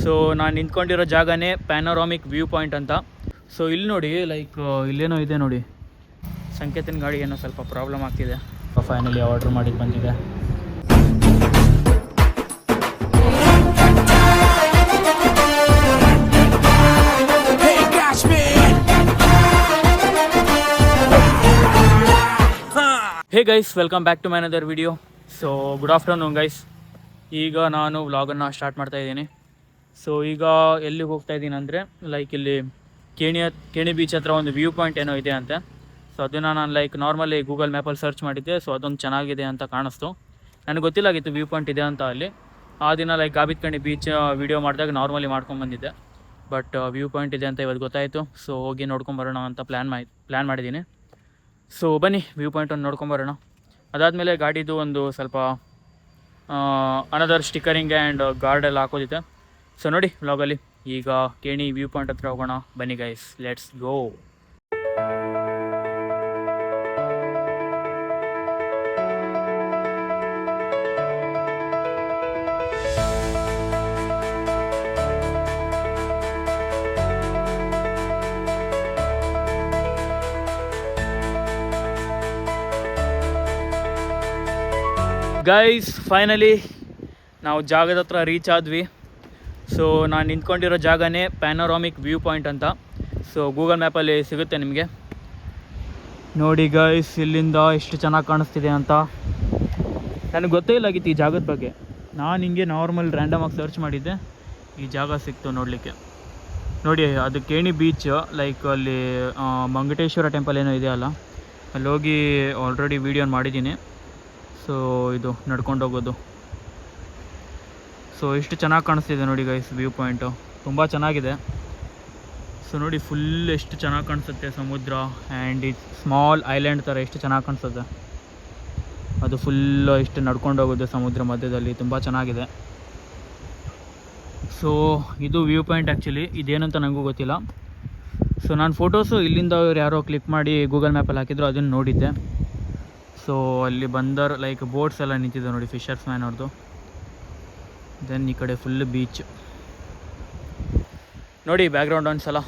So ನಾನು ನಿಂತ್ಕೊಂಡಿರೋ ಜಾಗನೇ panoramic view point ಅಂತ. ಸೊ ಇಲ್ಲಿ ನೋಡಿ, ಲೈಕ್ ಇಲ್ಲೇನೋ ಇದೆ ನೋಡಿ, ಸಂಕೇತನ ಗಾಡಿ ಏನೋ ಸ್ವಲ್ಪ ಪ್ರಾಬ್ಲಮ್ ಆಗ್ತಿದೆ. ಫೈನಲಿ ಆರ್ಡ್ರ್ ಮಾಡಿದ್ದು ಬಂದಿದೆ. Hey guys, welcome back to my another video. So good afternoon guys. ಈಗ ನಾನು ವ್ಲಾಗನ್ನು ಸ್ಟಾರ್ಟ್ ಮಾಡ್ತಾ ಇದ್ದೀನಿ. ಸೊ ಈಗ ಎಲ್ಲಿಗೆ ಹೋಗ್ತಾ ಇದ್ದೀನಿ ಅಂದರೆ, ಲೈಕ್ ಇಲ್ಲಿ ಕೇಣಿ ಬೀಚ್ ಹತ್ರ ಒಂದು ವ್ಯೂ ಪಾಯಿಂಟ್ ಏನೋ ಇದೆ ಅಂತೆ. ಸೊ ಅದನ್ನು ನಾನು ಲೈಕ್ ನಾರ್ಮಲಿ ಗೂಗಲ್ ಮ್ಯಾಪಲ್ಲಿ ಸರ್ಚ್ ಮಾಡಿದ್ದೆ. ಸೊ ಅದೊಂದು ಚೆನ್ನಾಗಿದೆ ಅಂತ ಕಾಣಿಸ್ತು. ನನಗೆ ಗೊತ್ತಿಲ್ಲಾಗಿತ್ತು ವ್ಯೂ ಪಾಯಿಂಟ್ ಇದೆ ಅಂತ ಅಲ್ಲಿ. ಆ ದಿನ ಲೈಕ್ ಗಾಬಿತ್ಕಣಿ ಬೀಚ್ ವೀಡಿಯೋ ಮಾಡಿದಾಗ ನಾರ್ಮಲಿ ಮಾಡ್ಕೊಂಡ್ಬಂದಿದ್ದೆ. ಬಟ್ ವ್ಯೂ ಪಾಯಿಂಟ್ ಇದೆ ಅಂತ ಇವತ್ತು ಗೊತ್ತಾಯಿತು. ಸೊ ಹೋಗಿ ನೋಡ್ಕೊಂಬರೋಣ ಅಂತ ಪ್ಲ್ಯಾನ್ ಮಾಡಿದ್ದೀನಿ. ಸೊ ಬನ್ನಿ ವ್ಯೂ ಪಾಯಿಂಟನ್ನು ನೋಡ್ಕೊಂಬರೋಣ. ಅದಾದಮೇಲೆ ಗಾಡಿದು ಒಂದು ಸ್ವಲ್ಪ ಅನದರ್ ಸ್ಟಿಕ್ಕರಿಂಗ್ ಆ್ಯಂಡ್ ಗಾರ್ಡ್ ಎಲ್ಲ ಹಾಕೋದಿದೆ. ಸೊ ನೋಡಿ ವ್ಲಾಗಲ್ಲಿ. ಈಗ ಕೇಣಿ ವ್ಯೂ ಪಾಯಿಂಟ್ ಹತ್ರ ಹೋಗೋಣ ಬನ್ನಿ guys, let's go. Guys finally ನಾವು ಜಾಗದ ಹತ್ರ ರೀಚ್ ಆದ್ವಿ. ಸೊ ನಾನು ನಿಂತ್ಕೊಂಡಿರೋ ಜಾಗನೇ ಪ್ಯಾನೋರಾಮಿಕ್ ವ್ಯೂ ಪಾಯಿಂಟ್ ಅಂತ. ಸೊ ಗೂಗಲ್ ಮ್ಯಾಪಲ್ಲಿ ಸಿಗುತ್ತೆ ನಿಮಗೆ. ನೋಡಿ ಗೈಸ್, ಇಲ್ಲಿಂದ ಎಷ್ಟು ಚೆನ್ನಾಗಿ ಕಾಣಿಸ್ತಿದೆ ಅಂತ. ನನಗೆ ಗೊತ್ತೇ ಇಲ್ಲಾಗಿತ್ತು ಈ ಜಾಗದ ಬಗ್ಗೆ. ನಾನು ಹಿಂಗೆ ನಾರ್ಮಲ್ ರ್ಯಾಂಡಮಾಗಿ ಸರ್ಚ್ ಮಾಡಿದ್ದೆ, ಈ ಜಾಗ ಸಿಕ್ತು ನೋಡಲಿಕ್ಕೆ. ನೋಡಿ, ಅದು ಕೇಣಿ ಬೀಚ್, ಲೈಕ್ ಅಲ್ಲಿ ಮಂಗಟೇಶ್ವರ ಟೆಂಪಲ್ ಏನೋ ಇದೆ ಅಲ್ಲ, ಅಲ್ಲಿ ಹೋಗಿ ಆಲ್ರೆಡಿ ವೀಡಿಯೋ ಮಾಡಿದ್ದೀನಿ. ಸೊ ಇದು ನಡ್ಕೊಂಡು ಹೋಗೋದು. ಸೊ ಎಷ್ಟು ಚೆನ್ನಾಗಿ ಕಾಣಿಸ್ತಿದೆ ನೋಡಿ ಗೈಸ್, ವ್ಯೂ ಪಾಯಿಂಟು ತುಂಬ ಚೆನ್ನಾಗಿದೆ. ಸೊ ನೋಡಿ ಫುಲ್ ಎಷ್ಟು ಚೆನ್ನಾಗಿ ಕಾಣಿಸುತ್ತೆ ಸಮುದ್ರ. ಆ್ಯಂಡ್ ಈ ಸ್ಮಾಲ್ ಐಲ್ಯಾಂಡ್ ಥರ ಎಷ್ಟು ಚೆನ್ನಾಗಿ ಕಾಣಿಸುತ್ತೆ. ಅದು ಫುಲ್ಲು ಎಷ್ಟು ನಡ್ಕೊಂಡು ಹೋಗೋದು ಸಮುದ್ರ ಮಧ್ಯದಲ್ಲಿ, ತುಂಬ ಚೆನ್ನಾಗಿದೆ. ಸೊ ಇದು ವ್ಯೂ ಪಾಯಿಂಟ್ ಆ್ಯಕ್ಚುಲಿ. ಇದೇನಂತ ನನಗೂ ಗೊತ್ತಿಲ್ಲ. ಸೊ ನಾನು ಫೋಟೋಸು ಇಲ್ಲಿಂದ ಅವ್ರು ಯಾರೋ ಕ್ಲಿಕ್ ಮಾಡಿ ಗೂಗಲ್ ಮ್ಯಾಪಲ್ಲಿ ಹಾಕಿದ್ರು, ಅದನ್ನು ನೋಡಿದ್ದೆ. ಸೊ ಅಲ್ಲಿ ಬಂದರ್ ಲೈಕ್ ಬೋಟ್ಸ್ ಎಲ್ಲ ನಿಂತಿದೆ ನೋಡಿ, ಫಿಶರ್ಸ್ ಮ್ಯಾನ್ ಅವ್ರದ್ದು. ದೆನ್ ಈ ಕಡೆ ಫುಲ್ ಬೀಚ್ ನೋಡಿ, ಬ್ಯಾಕ್ಗ್ರೌಂಡ್ ಒಂದ್ಸಲ.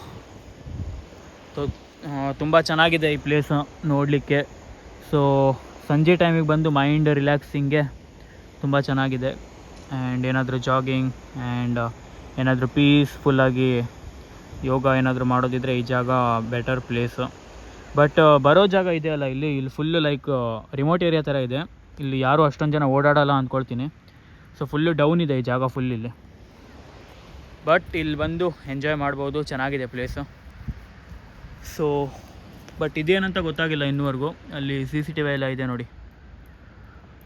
ತುಂಬ ಚೆನ್ನಾಗಿದೆ ಈ ಪ್ಲೇಸು ನೋಡಲಿಕ್ಕೆ. ಸೊ ಸಂಜೆ ಟೈಮಿಗೆ ಬಂದು ಮೈಂಡ್ ರಿಲ್ಯಾಕ್ಸಿಂಗ್ಗೆ ತುಂಬ ಚೆನ್ನಾಗಿದೆ. ಆ್ಯಂಡ್ ಏನಾದರೂ ಜಾಗಿಂಗ್ ಆ್ಯಂಡ್ ಏನಾದರೂ ಪೀಸ್ಫುಲ್ಲಾಗಿ ಯೋಗ ಏನಾದರೂ ಮಾಡೋದಿದ್ರೆ ಈ ಜಾಗ ಬೆಟರ್ ಪ್ಲೇಸು. ಬಟ್ ಬರೋ ಜಾಗ ಇದೆಯಲ್ಲ ಇಲ್ಲಿ ಫುಲ್ಲು ಲೈಕ್ ರಿಮೋಟ್ ಏರಿಯಾ ಥರ ಇದೆ. ಇಲ್ಲಿ ಯಾರೂ ಅಷ್ಟೊಂದು ಜನ ಓಡಾಡಲ್ಲ ಅಂದ್ಕೊಳ್ತೀನಿ. ಸೊ ಫುಲ್ಲು ಡೌನ್ ಇದೆ ಈ ಜಾಗ ಫುಲ್ ಇಲ್ಲಿ. ಬಟ್ ಇಲ್ಲಿ ಬಂದು ಎಂಜಾಯ್ ಮಾಡ್ಬೋದು, ಚೆನ್ನಾಗಿದೆ ಪ್ಲೇಸು. ಸೊ ಬಟ್ ಇದೇನಂತ ಗೊತ್ತಾಗಿಲ್ಲ ಇನ್ನೂವರೆಗೂ. ಅಲ್ಲಿ CCTV ಎಲ್ಲ ಇದೆ ನೋಡಿ.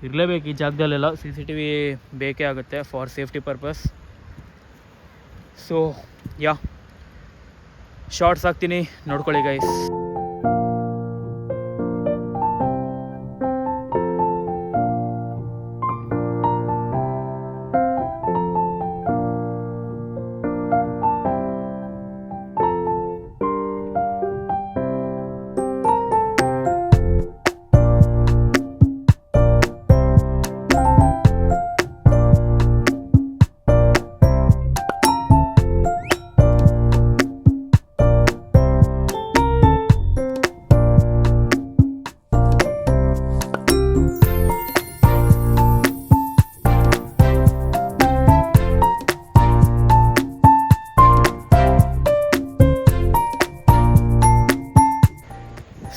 ಇರಲೇಬೇಕು ಈ ಜಾಗದಲ್ಲೆಲ್ಲ, CCTV ಬೇಕೇ ಆಗುತ್ತೆ for safety purpose. So yeah shorts ಹಾಕ್ತೀನಿ, ನೋಡ್ಕೊಳ್ಳಿ ಗೈಸ್.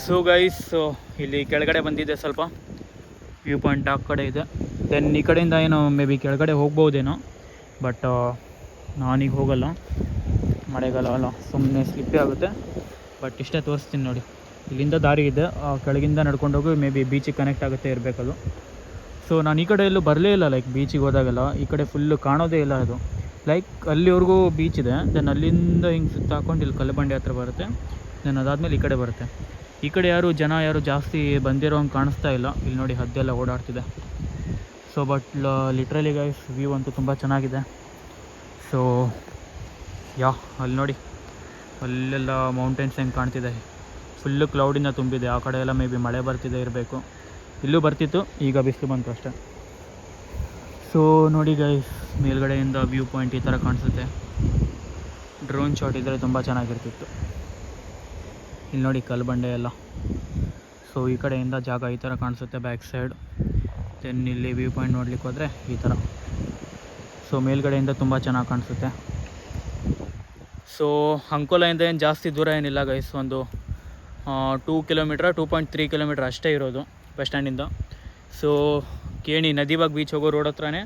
ಸೊ ಗೈಸ್, ಇಲ್ಲಿ ಕೆಳಗಡೆ ಬಂದಿದೆ ಸ್ವಲ್ಪ. ವ್ಯೂ ಪಾಯಿಂಟ್ ಆ ಕಡೆ ಇದೆ. ದೆನ್ ಈ ಕಡೆಯಿಂದ ಏನೋ ಮೇ ಬಿ ಕೆಳಗಡೆ ಹೋಗ್ಬೋದೇನೋ. ಬಟ್ ನಾನೀಗ ಹೋಗಲ್ಲ, ಮಳೆಗಾಲ ಅಲ್ಲ, ಸುಮ್ಮನೆ ಸ್ಲಿಪ್ಪೇ ಆಗುತ್ತೆ. ಬಟ್ ಇಷ್ಟೇ ತೋರಿಸ್ತೀನಿ ನೋಡಿ. ಇಲ್ಲಿಂದ ದಾರಿ ಇದೆ, ಕೆಳಗಿಂದ ನಡ್ಕೊಂಡೋಗಿ ಮೇ ಬಿ ಬೀಚಿಗೆ ಕನೆಕ್ಟ್ ಆಗುತ್ತೆ ಇರಬೇಕದು. ಸೊ ನಾನು ಈ ಕಡೆ ಎಲ್ಲೂ ಬರಲೇ ಇಲ್ಲ, ಲೈಕ್ ಬೀಚಿಗೆ ಹೋದಾಗೆಲ್ಲ ಈ ಕಡೆ ಫುಲ್ಲು ಕಾಣೋದೇ ಇಲ್ಲ ಅದು. ಲೈಕ್ ಅಲ್ಲಿವರೆಗೂ ಬೀಚ್ ಇದೆ. ದೆನ್ ಅಲ್ಲಿಂದ ಹಿಂಗೆ ಸುತ್ತಾಕೊಂಡು ಇಲ್ಲಿ ಕಲ್ಲಬಂಡಿ ಹತ್ರ ಬರುತ್ತೆ. ದೆನ್ ಅದಾದಮೇಲೆ ಈ ಕಡೆ ಬರುತ್ತೆ. ಈ ಕಡೆ ಯಾರು ಜಾಸ್ತಿ ಬಂದಿರೋ ಹಂಗೆ ಕಾಣಿಸ್ತಾ ಇಲ್ಲ. ಇಲ್ಲಿ ನೋಡಿ ಹದ್ದೆಲ್ಲ ಓಡಾಡ್ತಿದೆ. So but literally guys, view ಅಂತೂ ತುಂಬ ಚೆನ್ನಾಗಿದೆ. ಸೊ ಅಲ್ಲಿ ನೋಡಿ, ಅಲ್ಲೆಲ್ಲ ಮೌಂಟೇನ್ಸ್ ಹೆಂಗೆ ಕಾಣ್ತಿದೆ, ಫುಲ್ಲು ಕ್ಲೌಡಿಂದ ತುಂಬಿದೆ. ಆ ಕಡೆ ಎಲ್ಲ ಮೇ ಬಿ ಮಳೆ ಬರ್ತಿದೆ ಇರಬೇಕು. ಇಲ್ಲೂ ಬರ್ತಿತ್ತು, ಈಗ ಬಿಸಿಲು ಬಂತು ಅಷ್ಟೇ. ಸೊ ನೋಡಿ ಗೈಸ್, ಮೇಲ್ಗಡೆಯಿಂದ ವ್ಯೂ ಪಾಯಿಂಟ್ ಈ ಥರ ಕಾಣಿಸುತ್ತೆ. ಡ್ರೋನ್ ಶಾಟ್ ಇದ್ದರೆ ತುಂಬ ಚೆನ್ನಾಗಿರ್ತಿತ್ತು. ಇಲ್ಲಿ ನೋಡಿ ಕಲ್ಲು ಬಂಡೆ ಎಲ್ಲ. ಸೊ ಈ ಕಡೆಯಿಂದ ಜಾಗ ಈ ಥರ ಕಾಣಿಸುತ್ತೆ ಬ್ಯಾಕ್ ಸೈಡ್. ದೆನ್ ಇಲ್ಲಿ ವ್ಯೂ ಪಾಯಿಂಟ್ ನೋಡ್ಲಿಕ್ಕೆ ಹೋದರೆ ಈ ಥರ. ಸೊ ಮೇಲ್ಗಡೆಯಿಂದ ತುಂಬ ಚೆನ್ನಾಗಿ ಕಾಣಿಸುತ್ತೆ. ಸೊ ಅಂಕೋಲೆಯಿಂದ ಏನು ಜಾಸ್ತಿ ದೂರ ಏನಿಲ್ಲ ಗೈಸ್, ಒಂದು 2 ಕಿಲೋಮೀಟ್ರ್ 2.3 ಕಿಲೋಮೀಟ್ರ್ ಅಷ್ಟೇ ಇರೋದು ಬಸ್ ಸ್ಟ್ಯಾಂಡಿಂದ. ಸೊ ಕೇಣಿ ನದಿಬಾಗ್ ಬೀಚ್ ಹೋಗೋ ರೋಡ್ ಹತ್ರನೇ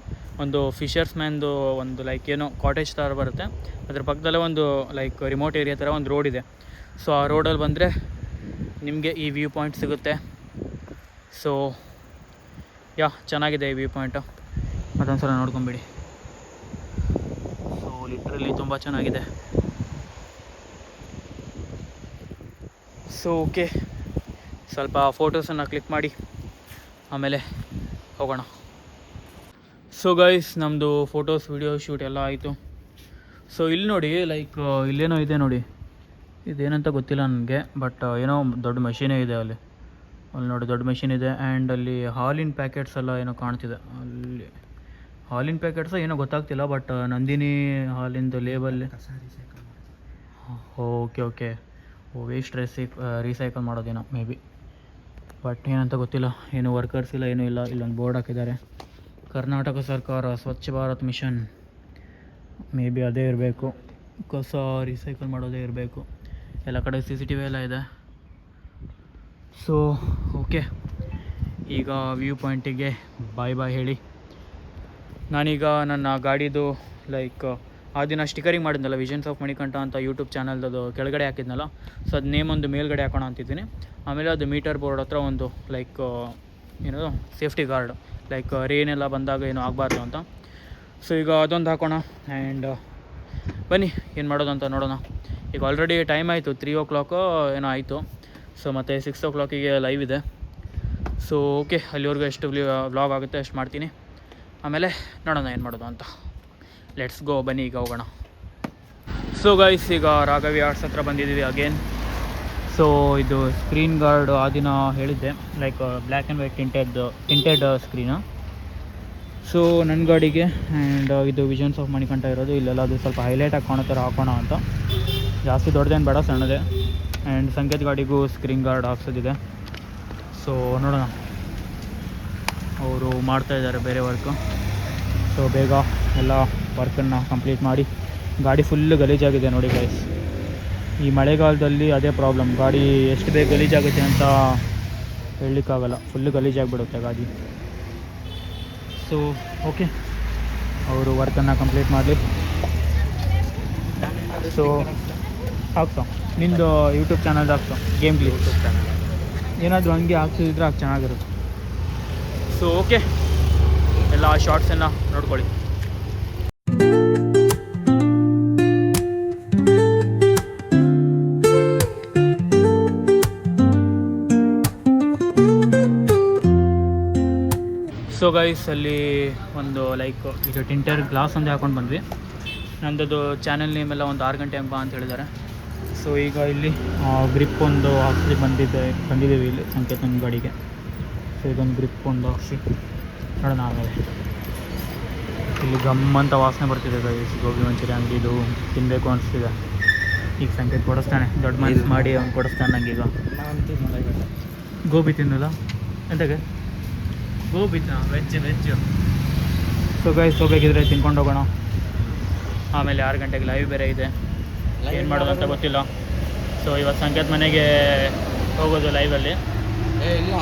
ಒಂದು ಫಿಶರ್ಸ್ ಮ್ಯಾನ್ದು ಒಂದು ಲೈಕ್ ಏನೋ ಕಾಟೇಜ್ ಥರ ಬರುತ್ತೆ. ಅದ್ರ ಪಕ್ಕದಲ್ಲೇ ಒಂದು ಲೈಕ್ ರಿಮೋಟ್ ಏರಿಯಾ ಥರ ಒಂದು ರೋಡ್ ಇದೆ. ಸೊ ಆ ರೋಡಲ್ಲಿ ಬಂದರೆ ನಿಮಗೆ ಈ ವ್ಯೂ ಪಾಯಿಂಟ್ ಸಿಗುತ್ತೆ. ಸೊ ಚೆನ್ನಾಗಿದೆ ಈ ವ್ಯೂ ಪಾಯಿಂಟು, ಅದೊಂದು ಸಲ ನೋಡ್ಕೊಂಬಿಡಿ. ಸೊ ಲಿಟ್ರಲಿ ತುಂಬ ಚೆನ್ನಾಗಿದೆ. ಸೊ ಓಕೆ, ಸ್ವಲ್ಪ ಫೋಟೋಸನ್ನು ಕ್ಲಿಕ್ ಮಾಡಿ ಆಮೇಲೆ ಹೋಗೋಣ. ಸೊ ಗೈಸ್, ನಮ್ಮದು ಫೋಟೋಸ್ ವಿಡಿಯೋ ಶೂಟ್ ಎಲ್ಲ ಆಯಿತು. ಸೊ ಇಲ್ಲಿ ನೋಡಿ, ಲೈಕ್ ಇಲ್ಲೇನೋ ಇದೆ ನೋಡಿ, ಇದೇನಂತ ಗೊತ್ತಿಲ್ಲ ನನಗೆ, ಬಟ್ ಏನೋ ದೊಡ್ಡ ಮಷೀನೇ ಇದೆ ಅಲ್ಲಿ ನೋಡಿ, ದೊಡ್ಡ ಮಷೀನ್ ಇದೆ. ಆ್ಯಂಡ್ ಅಲ್ಲಿ ಹಾಲಿನ ಪ್ಯಾಕೆಟ್ಸ್ ಎಲ್ಲ ಏನೋ ಕಾಣ್ತಿದೆ. ಅಲ್ಲಿ ಹಾಲಿನ ಪ್ಯಾಕೆಟ್ಸ್ ಏನೋ ಗೊತ್ತಾಗ್ತಿಲ್ಲ, ಬಟ್ ನಂದಿನಿ ಹಾಲಿಂದು ಲೇಬಲ್. ಓಕೆ ವೇಸ್ಟ್ ರೀಸೈಕಲ್ ಮಾಡೋದೇನೋ ಮೇ ಬಿ, ಬಟ್ ಏನಂತ ಗೊತ್ತಿಲ್ಲ. ಏನು ವರ್ಕರ್ಸ್ ಇಲ್ಲ, ಏನೂ ಇಲ್ಲ. ಇಲ್ಲೊಂದು ಬೋರ್ಡ್ ಹಾಕಿದ್ದಾರೆ, ಕರ್ನಾಟಕ ಸರ್ಕಾರ Swachh Bharat mission. May be ಅದೇ ಇರಬೇಕು, ಕಸ ರೀಸೈಕಲ್ ಮಾಡೋದೇ ಇರಬೇಕು. ಎಲ್ಲ ಕಡೆ CCTV ಎಲ್ಲ ಇದೆ. ಸೊ ಓಕೆ, ಈಗ ವ್ಯೂ ಪಾಯಿಂಟಿಗೆ ಬಾಯ್ ಹೇಳಿ. ನಾನೀಗ ನನ್ನ ಗಾಡಿದು ಲೈಕ್ ಆ ದಿನ ಸ್ಟಿಕರಿಂಗ್ ಮಾಡಿದ್ನಲ್ಲ, ವಿಷನ್ಸ್ ಆಫ್ ಮಣಿಕಂಠ ಅಂತ ಯೂಟ್ಯೂಬ್ ಚಾನಲ್ದು ಕೆಳಗಡೆ ಹಾಕಿದ್ನಲ್ಲ. ಸೊ ಅದು ನೇಮ್ ಒಂದು ಮೇಲ್ಗಡೆ ಹಾಕೋಣ ಅಂತಿದ್ದೀನಿ. ಆಮೇಲೆ ಅದು ಮೀಟರ್ ಬೋರ್ಡ್ ಹತ್ರ ಒಂದು ಲೈಕ್ ಏನದು ಸೇಫ್ಟಿ ಗಾರ್ಡ್, ಲೈಕ್ ರೇನ್ ಎಲ್ಲ ಬಂದಾಗ ಏನೂ ಆಗಬಾರ್ದು ಅಂತ. ಸೊ ಈಗ ಅದೊಂದು ಹಾಕೋಣ. ಆ್ಯಂಡ್ ಬನ್ನಿ ಏನು ಮಾಡೋದು ಅಂತ ನೋಡೋಣ. ಈಗ ಆಲ್ರೆಡಿ ಟೈಮ್ ಆಯಿತು, 3 o'clock ಏನೋ ಆಯಿತು. ಸೊ ಮತ್ತು 6 o'clock ಲೈವ್ ಇದೆ. ಸೊ ಓಕೆ, ಅಲ್ಲಿವರೆಗೂ ಎಷ್ಟು ವ್ಲಾಗ್ ಆಗುತ್ತೆ ಅಷ್ಟು ಮಾಡ್ತೀನಿ, ಆಮೇಲೆ ನೋಡೋಣ ಏನು ಮಾಡೋದು ಅಂತ. ಲೆಟ್ಸ್ ಗೋ, ಬನ್ನಿ ಈಗ ಹೋಗೋಣ. ಸೊ ಗೈಸ್, ಈಗ ರಾಘವಿ ಆರ್ಟ್ಸ್ ಹತ್ರ ಬಂದಿದ್ದೀವಿ ಅಗೇನ್. ಸೊ ಇದು ಸ್ಕ್ರೀನ್ ಗಾರ್ಡ್ ಆ ದಿನ ಹೇಳಿದ್ದೆ, like black and white tinted screen. So ನನ್ನ ಗಾಡಿಗೆ. ಆ್ಯಂಡ್ ಇದು ವಿಷನ್ಸ್ ಆಫ್ ಮಣಿಕಂಠ ಇರೋದು. ಇಲ್ಲೆಲ್ಲ ಅದು ಸ್ವಲ್ಪ ಹೈಲೈಟಾಗಿ ಕಾಣೋ ಥರ ಹಾಕೋಣ ಅಂತ, ಜಾಸ್ತಿ ದೊಡ್ಡದೇನು ಬೇಡ, ಸಣ್ಣದೇ. ಆ್ಯಂಡ್ ಸಂಕೇತ್ ಗಾಡಿಗೂ ಸ್ಕ್ರೀನ್ ಗಾರ್ಡ್ ಹಾಕ್ಸೋದಿದೆ. ಸೊ ನೋಡೋಣ, ಅವರು ಮಾಡ್ತಾಯಿದ್ದಾರೆ ಬೇರೆ ವರ್ಕು. ಸೊ ಬೇಗ ಎಲ್ಲ ವರ್ಕನ್ನು ಕಂಪ್ಲೀಟ್ ಮಾಡಿ. ಗಾಡಿ ಫುಲ್ಲು ಗಲೀಜಾಗಿದೆ ನೋಡಿ ಗೈಸ್. ಈ ಮಳೆಗಾಲದಲ್ಲಿ ಅದೇ ಪ್ರಾಬ್ಲಮ್, ಗಾಡಿ ಎಷ್ಟು ಬೇಗ ಗಲೀಜಾಗುತ್ತೆ ಅಂತ ಹೇಳಲಿಕ್ಕಾಗಲ್ಲ, ಫುಲ್ಲು ಗಲೀಜಾಗಿಬಿಡುತ್ತೆ ಗಾಡಿ. ಸೊ ಓಕೆ, ಅವರು ವರ್ಕನ್ನು ಕಂಪ್ಲೀಟ್ ಮಾಡಲಿ. ಸೊ ಹಾಕ್ಸೋ, ನಿಂದು ಯೂಟ್ಯೂಬ್ ಚಾನಲ್ ಹಾಕ್ಸೋ, ಗೇಮ್ ಪ್ಲೇ ಯೂಟ್ಯೂಬ್ ಚಾನಲ್ ಏನಾದರೂ ಹಂಗೆ ಹಾಕ್ಸಿದ್ರೆ ಅದು ಚೆನ್ನಾಗಿರುತ್ತೆ. ಸೊ ಓಕೆ, ಎಲ್ಲ ಶಾರ್ಟ್ಸನ್ನು ನೋಡ್ಕೊಳ್ಳಿ. ಸೊ ಗೈಸ್, ಅಲ್ಲಿ ಒಂದು ಲೈಕ್ ಇದು ಟಿಂಟರ್ ಗ್ಲಾಸ್ ಒಂದೇ ಹಾಕೊಂಡು ಬಂದ್ವಿ. ನನ್ನದು ಚಾನಲ್ ನೇಮೆಲ್ಲ ಒಂದು 6 ಗಂಟೆ ಹಂಗೆ ಅಂತ ಹೇಳಿದ್ದಾರೆ. ಸೊ ಈಗ ಇಲ್ಲಿ ಗ್ರಿಪ್ ಒಂದು ಹಾಕ್ಸಿ ಬಂದಿದ್ದೀವಿ ಇಲ್ಲಿ ಸಂಕೇತನ ಗಾಡಿಗೆ. ಸೊ ಇದೊಂದು ಗ್ರಿಪ್ ಒಂದು ಹಾಕ್ಸಿ ನೋಡೋಣ. ಆಮೇಲೆ ಇಲ್ಲಿ ಗಮ್ಮಂತ ವಾಸನೆ ಬರ್ತಿದೆ ಗೈಸ್, ಗೋಬಿ ಮಂಚೂರಿ ಅಂಗಡಿದು ತಿನ್ನಬೇಕು ಅನಿಸ್ತಿದೆ. ಈಗ ಸಂಕೇತ ಕೊಡಿಸ್ತಾನೆ, ದೊಡ್ಡ ಮನಸ್ಸು ಮಾಡಿ ಅವ್ನು ಕೊಡಿಸ್ತಾನೆ ನಂಗೆ. ಈಗ ಗೋಬಿ ತಿನ್ನಲ್ಲ ಎಂತಾಗೆ, ಗೋಬಿನ ವೆಜ್. ಸೊ ಗೈಸ್, ಹೋಗ್ಬೇಕಿದ್ರೆ ತಿನ್ಕೊಂಡು ಹೋಗೋಣ. ಆಮೇಲೆ 6 ಗಂಟೆಗೆ ಲೈವ್ ಬೇರೆ ಇದೆ, ಏನು ಮಾಡೋದು ಅಂತ ಗೊತ್ತಿಲ್ಲ. ಸೊ ಇವತ್ತು ಸಂಕೇತ್ ಮನೆಗೆ ಹೋಗೋದು ಲೈವಲ್ಲಿ.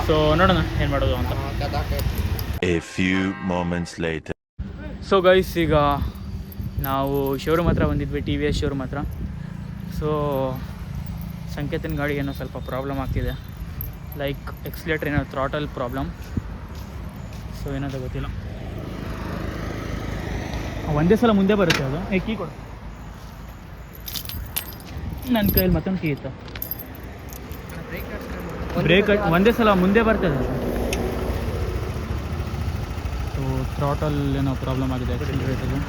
ಸೊ ನೋಡೋಣ ಏನು ಮಾಡೋದು ಅಂತ. A few moments later. So guys, ಈಗ ನಾವು ಶೋರೂಮ್ ಹತ್ರ ಬಂದಿದ್ವಿ, TVS ಶೋರೂಮ್ ಹತ್ರ. ಸೊ ಸಂಕೇತನ ಗಾಡಿ ಏನೋ ಸ್ವಲ್ಪ ಪ್ರಾಬ್ಲಮ್ ಆಗ್ತಿದೆ, ಲೈಕ್ ಎಕ್ಸ್ಲೇಟರ್ ಏನೋ ಥ್ರಾಟಲ್ ಪ್ರಾಬ್ಲಮ್. ಸೊ ಏನಂತ ಗೊತ್ತಿಲ್ಲ, ಒಂದೇ ಸಲ ಮುಂದೆ ಬರುತ್ತೆ ಅದು. ಕೀ ಕೊಡು, ನನ್ನ ಕೈಯಲ್ಲಿ ಮತ್ತೊಂದು ಕೀ ಇತ್ತು. ಬ್ರೇಕ್ ಒಂದೇ ಸಲ ಮುಂದೆ ಬರ್ತದೆ. ಸೊ ಥ್ರಾಟಲ್ ಏನೋ ಪ್ರಾಬ್ಲಮ್ ಆಗಿದೆ, ಎಕ್ಸಿಲರೇಟರು.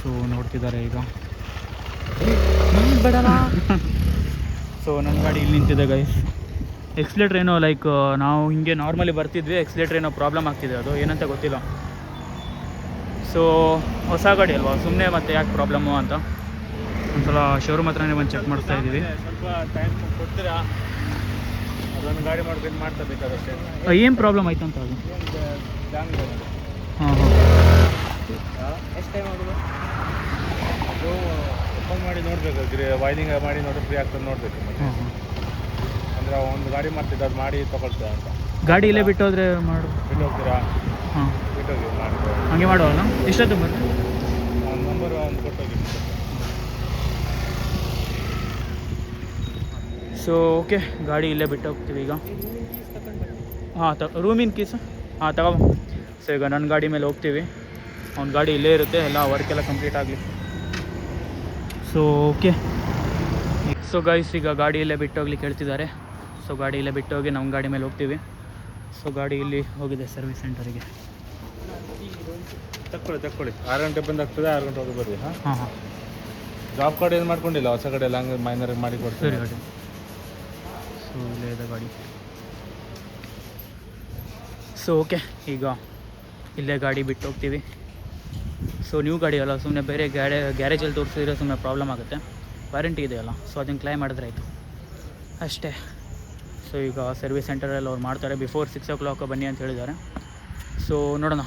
ಸೊ ನೋಡ್ತಿದ್ದಾರೆ ಈಗ. ಸೊ ನನ್ನ ಗಾಡಿ ಇಲ್ಲಿ ನಿಂತಿದೆ ಗೈಸ್. ಎಕ್ಸ್ಲೇಟ್ರ್ ಏನೋ ಲೈಕ್ ನಾವು ಹಿಂಗೆ ನಾರ್ಮಲಿ ಬರ್ತಿದ್ವಿ, ಎಕ್ಸ್ಲೇಟ್ರ್ ಏನೋ ಪ್ರಾಬ್ಲಮ್ ಆಗ್ತಿದೆ, ಅದು ಏನಂತ ಗೊತ್ತಿಲ್ಲ. ಸೊ ಹೊಸ ಗಾಡಿ ಅಲ್ವಾ, ಸುಮ್ಮನೆ ಮತ್ತೆ ಯಾಕೆ ಪ್ರಾಬ್ಲಮ್ಮು ಅಂತ ಒಂದ್ಸಲ ಶೋರೂಮ್ ಹತ್ರನೇ ಬಂದು ಚೆಕ್ ಮಾಡಿಸ್ತಾ ಇದ್ದೀವಿ. ಸ್ವಲ್ಪ ಟೈಮ್ ಕೊಡ್ತೀರಾ? ಅದೊಂದು ಗಾಡಿ ಮಾಡ್ಬೇಕು ಮಾಡ್ತಾ ಬೇಕಾದಷ್ಟೇ. ಏನು ಪ್ರಾಬ್ಲಮ್ ಆಯ್ತು ಅಂತ ಅದು? ಜಾಮ್ ಇದೆ ನೋಡಿ. ಹಾಂ ಎಷ್ಟು ಟೈಮ್ ಆಗೋದು? ಅದು ಓಪನ್ ಮಾಡಿ ನೋಡಬೇಕು, ವೈರಿಂಗ್ ಮಾಡಿ ನೋಡಿ ಫ್ರೀ ಆಗ್ತದೆ ನೋಡಬೇಕು. ಹಾಂ ಹಾಂ ಅಂದರೆ ಒಂದು ಗಾಡಿ ಮಾಡ್ತಿದ್ದೆ, ಅದು ಮಾಡಿ ತೊಗೊಳ್ತೀರಾ ಅಂತ. ಗಾಡಿ ಇಲ್ಲೇ ಬಿಟ್ಟೋದ್ರೆ ಮಾಡು. ಬಿಟ್ಟು ಹೋಗ್ತೀರಾ? ಹಾಂ ಬಿಟ್ಟೋಗಿ ಮಾಡಿ. ಹಾಗೆ ಮಾಡುವಲ್ಲ, ಎಷ್ಟೊತ್ತು ಬರ್ರಿ? ಒಂದು ನಂಬರ್ ಒಂದು ಕೊಟ್ಟೋಗಿ. ಸೊ ಓಕೆ, ಗಾಡಿ ಇಲ್ಲೇ ಬಿಟ್ಟು ಹೋಗ್ತೀವಿ ಈಗ. ಹಾಂ ರೂಮಿನ ಕೀಸ್ ಹಾಂ ತಗೋ. ಸೊ ಈಗ ನನ್ನ ಗಾಡಿ ಮೇಲೆ ಹೋಗ್ತೀವಿ, ಅವ್ನ ಗಾಡಿ ಇಲ್ಲೇ ಇರುತ್ತೆ, ಎಲ್ಲ ವರ್ಕೆಲ್ಲ ಕಂಪ್ಲೀಟ್ ಆಗಲಿ. ಸೊ ಓಕೆ, ಸೊ ಗೈಸ್ ಈಗ ಗಾಡಿ ಇಲ್ಲೇ ಬಿಟ್ಟು ಹೋಗ್ಲಿಕ್ಕೆ ಹೇಳ್ತಿದ್ದಾರೆ. ಸೊ ಗಾಡಿ ಇಲ್ಲೇ ಬಿಟ್ಟು ಹೋಗಿ ನಮ್ಮ ಗಾಡಿ ಮೇಲೆ ಹೋಗ್ತೀವಿ. ಸೊ ಗಾಡಿ ಇಲ್ಲಿ ಹೋಗಿದೆ ಸರ್ವಿಸ್ ಸೆಂಟರಿಗೆ. ತಕ್ಕೊಳ್ಳಿ 6 ಗಂಟೆ ಬಂದಾಗ್ತದೆ, 6 ಗಂಟೆ ಹೋಗಿ ಬರ್ರಿ. ಹಾಂ ಹಾಂ ಹಾಂ ಜಾಬ್ ಕಾರ್ಡ್ ಏನು ಮಾಡ್ಕೊಂಡಿಲ್ಲ, ಹೊಸ ಕಡೆ ಎಲ್ಲ ಹಂಗೆ ಮೈನರ್ ಮಾಡಿ ಸರಿ ಕೊಡ್ತೀವಿ. ಗಾಡಿ. ಸೊ ಇಲ್ಲೇ ಇದೆ ಗಾಡಿ. ಸೊ ಓಕೆ, ಈಗ ಇಲ್ಲೇ ಗಾಡಿ ಬಿಟ್ಟು ಹೋಗ್ತೀವಿ. ಸೊ ನ್ಯೂ ಗಾಡಿ ಅಲ್ಲ, ಸುಮ್ಮನೆ ಬೇರೆ ಗ್ಯಾರೇಜಲ್ಲಿ ತೋರಿಸಿದ್ರೆ ಸುಮ್ಮನೆ ಪ್ರಾಬ್ಲಮ್ ಆಗುತ್ತೆ. ವಾರಂಟಿ ಇದೆಯಲ್ಲ, ಸೊ ಅದನ್ನು ಕ್ಲೈಮ್ ಮಾಡಿದ್ರೆ ಆಯಿತು ಅಷ್ಟೇ. ಸೊ ಈಗ ಸರ್ವಿಸ್ ಸೆಂಟರಲ್ಲಿ ಅವ್ರು ಮಾಡ್ತಾರೆ, ಬಿಫೋರ್ 6 o'clock ಬನ್ನಿ ಅಂತ ಹೇಳಿದ್ದಾರೆ. ಸೊ ನೋಡೋಣ,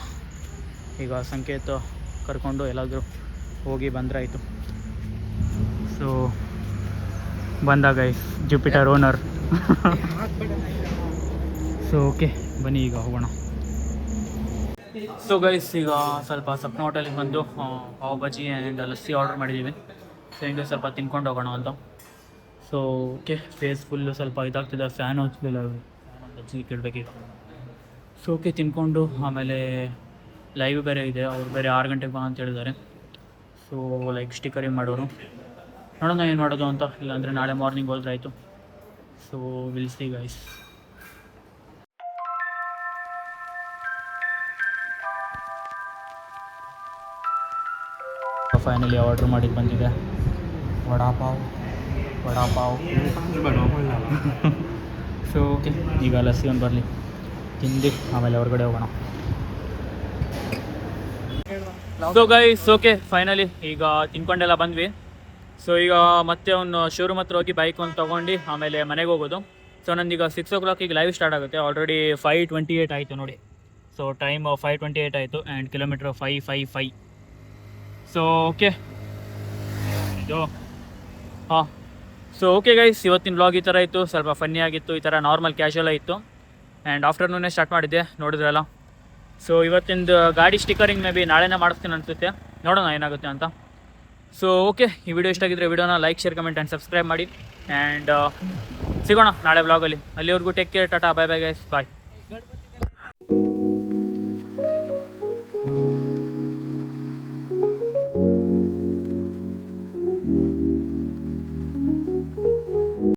ಈಗ ಸಂಕೇತ ಕರ್ಕೊಂಡು ಎಲ್ಲಾದರೂ ಹೋಗಿ ಬಂದರೆ ಆಯಿತು. ಸೊ ಬಂದಾಗ ಜುಪಿಟರ್ ಓನರ್. ಸೊ ಓಕೆ ಬನ್ನಿ ಈಗ ಹೋಗೋಣ. ಸೊ ಗೈಸ್ ಈಗ ಸ್ವಲ್ಪ ಸಪ್ನ ಹೋಟೆಲಿಗೆ ಬಂದು ಪಾವ್ ಬಜ್ಜಿ ಆ್ಯಂಡ್ ಲಸ್ಸಿ ಆರ್ಡರ್ ಮಾಡಿದ್ದೀವಿ. ಸೊ ಹಿಂಗೆ ಸ್ವಲ್ಪ ತಿನ್ಕೊಂಡು ಹೋಗೋಣ ಅಂತ. ಸೊ ಓಕೆ, ಫೇಸ್ ಫುಲ್ಲು ಸ್ವಲ್ಪ ಇದಾಗ್ತಿದೆ, ಫ್ಯಾನ್ ಹಚ್ಚಲಿಲ್ಲ, ಬಜ್ಜಿ ಕೆಡಬೇಕಿತ್ತು. ಸೊ ಓಕೆ ತಿನ್ಕೊಂಡು ಆಮೇಲೆ ಲೈವ್ ಬೇರೆ ಇದೆ, ಅವ್ರು ಬೇರೆ 6 ಗಂಟೆಗೆ ಬಾ ಅಂತ ಹೇಳಿದ್ದಾರೆ. ಸೊ ಲೈಕ್ ಸ್ಟಿಕರಿಂಗ್ ಮಾಡೋರು, ನೋಡೋಣ ಏನು ಮಾಡೋದು ಅಂತ, ಇಲ್ಲಾಂದರೆ ನಾಳೆ ಮಾರ್ನಿಂಗ್ ಹೋದ್ರೆ ಆಯಿತು. So will see guys. Finally order ಮಾಡಿದ್ದು ಬಂದಿದೆ, ವಡಾಪಾವ್. ಸೊ ಓಕೆ, ಈಗ ಲಸ್ಸಿ ಒಂದು ಬರಲಿ, ತಿಂದು ಆಮೇಲೆ ಹೊರಗಡೆ ಹೋಗೋಣ. ಸೊ ಗೈಸ್ ಓಕೆ ಫೈನಲಿ ಈಗ ತಿನ್ಕೊಂಡೆಲ್ಲ ಬಂದ್ವಿ. ಸೊ ಈಗ ಮತ್ತೆ ಒಂದು ಶೋರೂಮ್ ಹತ್ರ ಹೋಗಿ ಬೈಕ್ ಒಂದು ತೊಗೊಂಡು ಆಮೇಲೆ ಮನೆಗೆ ಹೋಗೋದು. ಸೊ ನಂದೀಗ 6 o'clock ಲೈವ್ ಸ್ಟಾರ್ಟ್ ಆಗುತ್ತೆ. ಆಲ್ರೆಡಿ 5:28 ಆಯಿತು ನೋಡಿ. ಸೊ ಟೈಮ್ 5:28 ಆಯಿತು ಆ್ಯಂಡ್ ಕಿಲೋಮೀಟ್ರ್ 555. ಸೊ ಓಕೆ ಇದು ಹಾಂ. ಸೊ ಓಕೆ ಗೈಸ್, ಇವತ್ತಿನ ವ್ಲಾಗ್ ಈ ಥರ ಇತ್ತು, ಸ್ವಲ್ಪ ಫನ್ನಿ ಆಗಿತ್ತು, ಈ ಥರ ನಾರ್ಮಲ್ ಕ್ಯಾಶುವಲ್ ಇತ್ತು. ಆ್ಯಂಡ್ ಆಫ್ಟರ್ನೂನೇ ಸ್ಟಾರ್ಟ್ ಮಾಡಿದ್ದೆ, ನೋಡಿದ್ರಲ್ಲ. ಸೊ ಇವತ್ತಿಂದು ಗಾಡಿ ಸ್ಟಿಕರಿಂಗ್ ಮೇ ಬಿ ನಾಳೆನೇ ಮಾಡಿಸ್ತೀನಿ ಅನಿಸುತ್ತೆ, ನೋಡೋಣ ಏನಾಗುತ್ತೆ ಅಂತ. ಸೊ ಓಕೆ, ಈ ವಿಡಿಯೋ ಇಷ್ಟ ಆಗಿದ್ರೆ ವಿಡಿಯೋನ like, share, comment and subscribe ಮಾಡಿ. ಆ್ಯಂಡ್ ಸಿಗೋಣ ನಾಳೆ ವ್ಲಾಗಲ್ಲಿ. ಅಲ್ಲಿವರೆಗೂ take care, tata, bye bye guys, ಬಾಯ್.